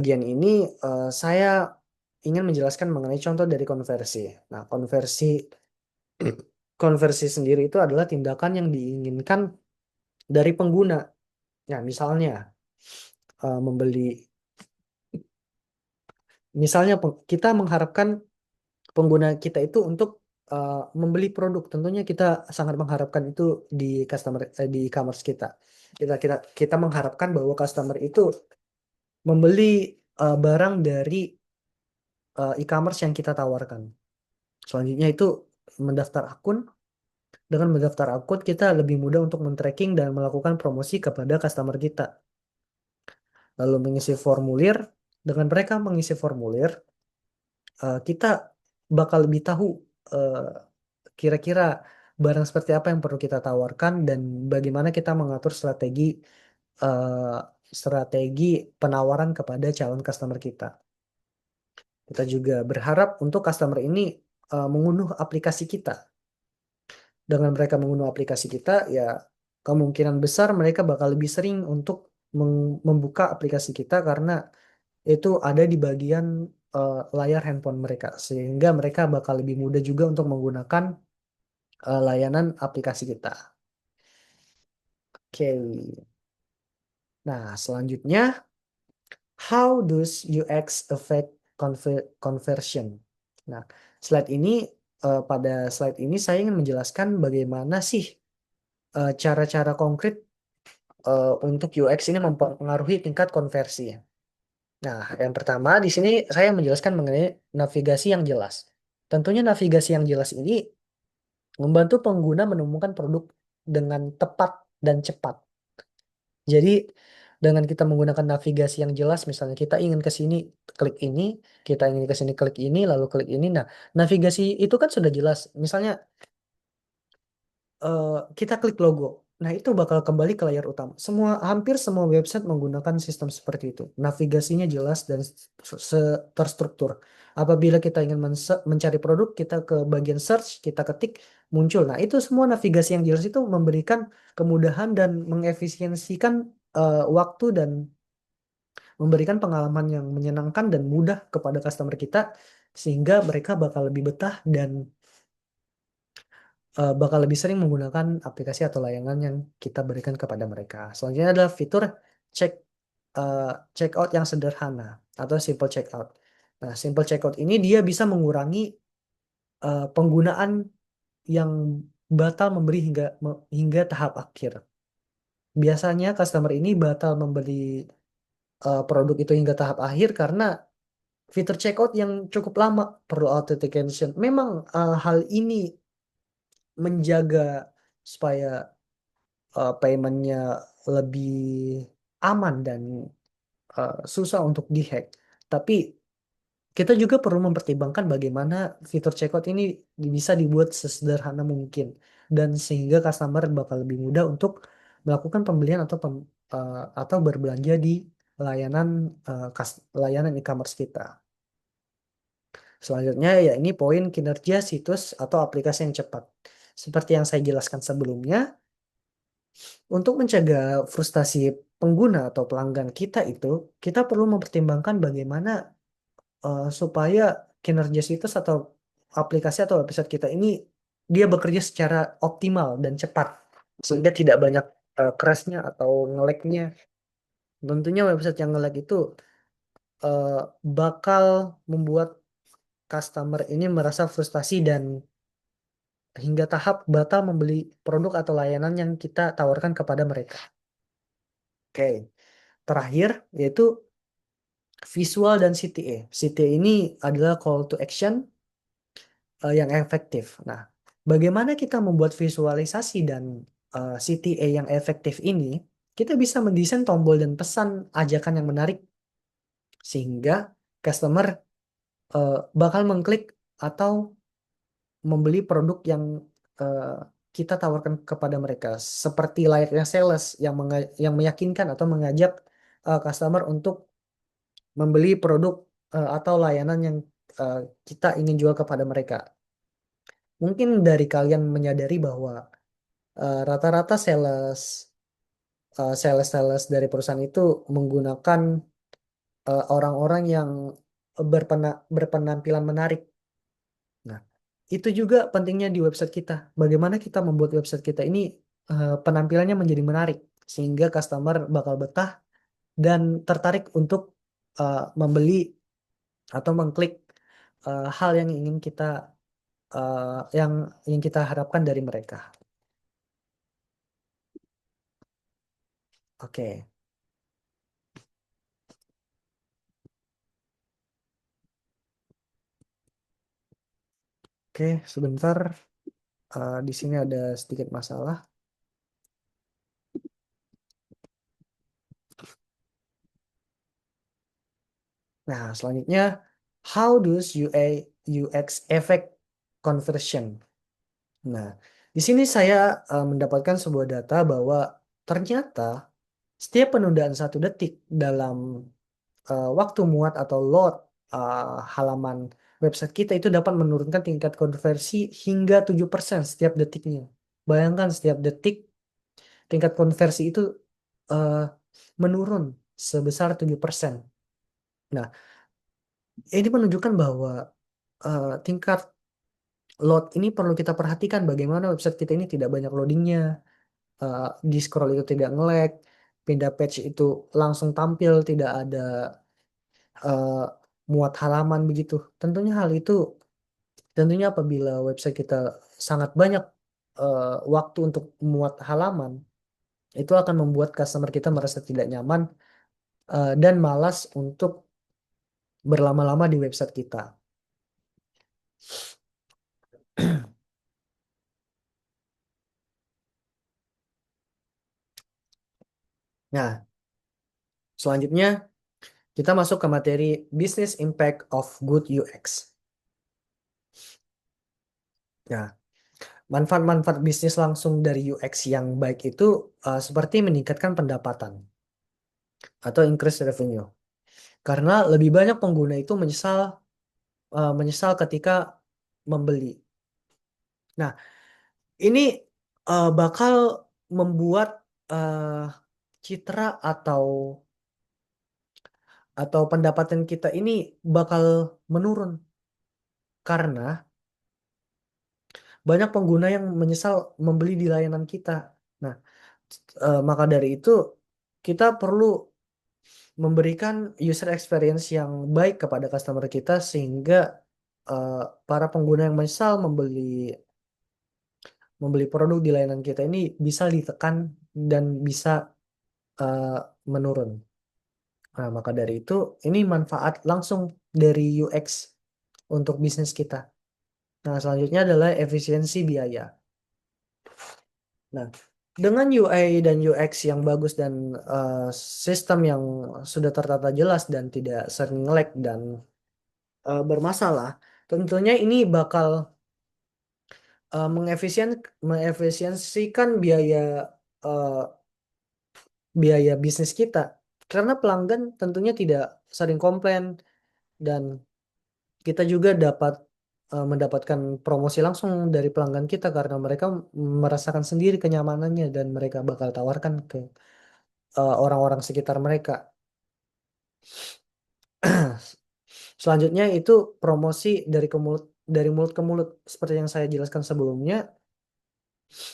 Bagian ini saya ingin menjelaskan mengenai contoh dari konversi. Nah, konversi sendiri itu adalah tindakan yang diinginkan dari pengguna. Ya, misalnya membeli, misalnya kita mengharapkan pengguna kita itu untuk membeli produk. Tentunya kita sangat mengharapkan itu di di e-commerce kita. Kita mengharapkan bahwa customer itu membeli barang dari e-commerce yang kita tawarkan. Selanjutnya itu mendaftar akun. Dengan mendaftar akun, kita lebih mudah untuk men-tracking dan melakukan promosi kepada customer kita. Lalu mengisi formulir. Dengan mereka mengisi formulir, kita bakal lebih tahu eh, kira-kira barang seperti apa yang perlu kita tawarkan dan bagaimana kita mengatur eh, strategi penawaran kepada calon customer kita. Kita juga berharap untuk customer ini mengunduh aplikasi kita. Dengan mereka mengunduh aplikasi kita, ya kemungkinan besar mereka bakal lebih sering untuk membuka aplikasi kita karena itu ada di bagian layar handphone mereka, sehingga mereka bakal lebih mudah juga untuk menggunakan layanan aplikasi kita. Oke, nah selanjutnya, how does UX affect conversion? Nah, pada slide ini saya ingin menjelaskan bagaimana sih cara-cara konkret untuk UX ini mempengaruhi tingkat konversi. Nah, yang pertama di sini saya menjelaskan mengenai navigasi yang jelas. Tentunya navigasi yang jelas ini membantu pengguna menemukan produk dengan tepat dan cepat. Jadi, dengan kita menggunakan navigasi yang jelas, misalnya kita ingin ke sini, klik ini, kita ingin ke sini, klik ini, lalu klik ini. Nah, navigasi itu kan sudah jelas. Misalnya eh, kita klik logo. Nah, itu bakal kembali ke layar utama. Hampir semua website menggunakan sistem seperti itu. Navigasinya jelas dan terstruktur. Apabila kita ingin mencari produk, kita ke bagian search, kita ketik, muncul. Nah, itu semua navigasi yang jelas itu memberikan kemudahan dan mengefisiensikan waktu dan memberikan pengalaman yang menyenangkan dan mudah kepada customer kita, sehingga mereka bakal lebih betah dan bakal lebih sering menggunakan aplikasi atau layanan yang kita berikan kepada mereka. Selanjutnya adalah fitur check eh, checkout yang sederhana atau simple checkout. Nah, simple checkout ini dia bisa mengurangi penggunaan yang batal membeli hingga tahap akhir. Biasanya customer ini batal membeli produk itu hingga tahap akhir karena fitur checkout yang cukup lama perlu authentication. Memang hal ini menjaga supaya paymentnya lebih aman dan susah untuk dihack. Tapi kita juga perlu mempertimbangkan bagaimana fitur checkout ini bisa dibuat sesederhana mungkin dan sehingga customer bakal lebih mudah untuk melakukan pembelian atau berbelanja di layanan layanan e-commerce kita. Selanjutnya ya ini poin kinerja situs atau aplikasi yang cepat. Seperti yang saya jelaskan sebelumnya, untuk mencegah frustasi pengguna atau pelanggan kita itu, kita perlu mempertimbangkan bagaimana supaya kinerja situs atau aplikasi atau website kita ini dia bekerja secara optimal dan cepat, sehingga tidak banyak crashnya atau nge-lag-nya. Tentunya website yang nge-lag itu eh, bakal membuat customer ini merasa frustasi dan hingga tahap batal membeli produk atau layanan yang kita tawarkan kepada mereka. Oke, terakhir yaitu visual dan CTA. CTA ini adalah call to action yang efektif. Nah, bagaimana kita membuat visualisasi dan CTA yang efektif ini? Kita bisa mendesain tombol dan pesan ajakan yang menarik sehingga customer bakal mengklik atau membeli produk yang eh, kita tawarkan kepada mereka, seperti layaknya sales yang meyakinkan atau mengajak customer untuk membeli produk atau layanan yang eh, kita ingin jual kepada mereka. Mungkin dari kalian menyadari bahwa rata-rata sales dari perusahaan itu menggunakan orang-orang yang berpenampilan menarik. Nah, itu juga pentingnya di website kita. Bagaimana kita membuat website kita ini penampilannya menjadi menarik sehingga customer bakal betah dan tertarik untuk membeli atau mengklik hal yang ingin kita yang ingin kita harapkan dari mereka. Oke, oke, sebentar. Di sini ada sedikit masalah. Nah, selanjutnya, how does UX affect conversion? Nah, di sini saya mendapatkan sebuah data bahwa ternyata setiap penundaan 1 detik dalam waktu muat atau load halaman website kita itu dapat menurunkan tingkat konversi hingga 7% setiap detiknya. Bayangkan setiap detik tingkat konversi itu eh, menurun sebesar 7%. Nah, ini menunjukkan bahwa tingkat load ini perlu kita perhatikan bagaimana website kita ini tidak banyak loadingnya, di scroll itu tidak nge-lag, pindah page itu langsung tampil, tidak ada eh, muat halaman begitu. Tentunya apabila website kita sangat banyak waktu untuk muat halaman, itu akan membuat customer kita merasa tidak nyaman dan malas untuk berlama-lama di website kita. Nah, selanjutnya kita masuk ke materi Business Impact of Good UX. Nah, manfaat-manfaat bisnis langsung dari UX yang baik itu seperti meningkatkan pendapatan atau increase revenue. Karena lebih banyak pengguna itu menyesal ketika membeli. Nah, ini bakal membuat eh, citra atau pendapatan kita ini bakal menurun karena banyak pengguna yang menyesal membeli di layanan kita. Nah, maka dari itu kita perlu memberikan user experience yang baik kepada customer kita sehingga eh, para pengguna yang menyesal membeli produk di layanan kita ini bisa ditekan dan bisa eh, menurun. Nah, maka dari itu ini manfaat langsung dari UX untuk bisnis kita. Nah, selanjutnya adalah efisiensi biaya. Nah, dengan UI dan UX yang bagus dan sistem yang sudah tertata jelas dan tidak sering lag dan bermasalah, tentunya ini bakal mengefisiensikan eh, biaya bisnis kita. Karena pelanggan tentunya tidak sering komplain dan kita juga mendapatkan promosi langsung dari pelanggan kita karena mereka merasakan sendiri kenyamanannya dan mereka bakal tawarkan ke orang-orang sekitar mereka. Selanjutnya itu promosi dari mulut ke mulut seperti yang saya jelaskan sebelumnya.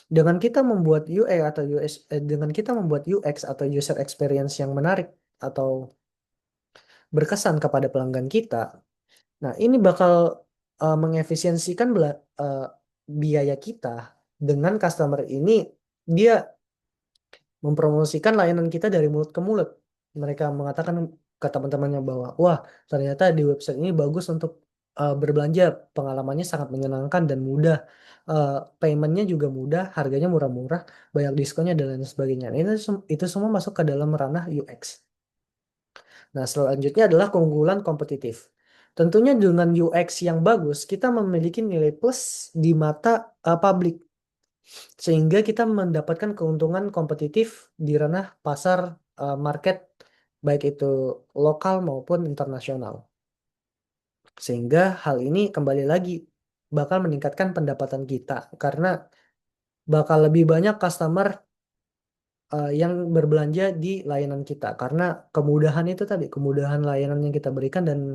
Dengan kita membuat UI atau dengan kita membuat UX atau user experience yang menarik atau berkesan kepada pelanggan kita, nah ini bakal mengefisiensikan biaya kita dengan customer ini dia mempromosikan layanan kita dari mulut ke mulut. Mereka mengatakan ke teman-temannya bahwa, wah, ternyata di website ini bagus untuk berbelanja, pengalamannya sangat menyenangkan dan mudah. Paymentnya juga mudah, harganya murah-murah, banyak diskonnya dan lain sebagainya. Nah, itu semua masuk ke dalam ranah UX. Nah, selanjutnya adalah keunggulan kompetitif. Tentunya dengan UX yang bagus, kita memiliki nilai plus di mata publik sehingga kita mendapatkan keuntungan kompetitif di ranah pasar market baik itu lokal maupun internasional. Sehingga hal ini kembali lagi bakal meningkatkan pendapatan kita karena bakal lebih banyak customer yang berbelanja di layanan kita karena kemudahan itu tadi, kemudahan layanan yang kita berikan dan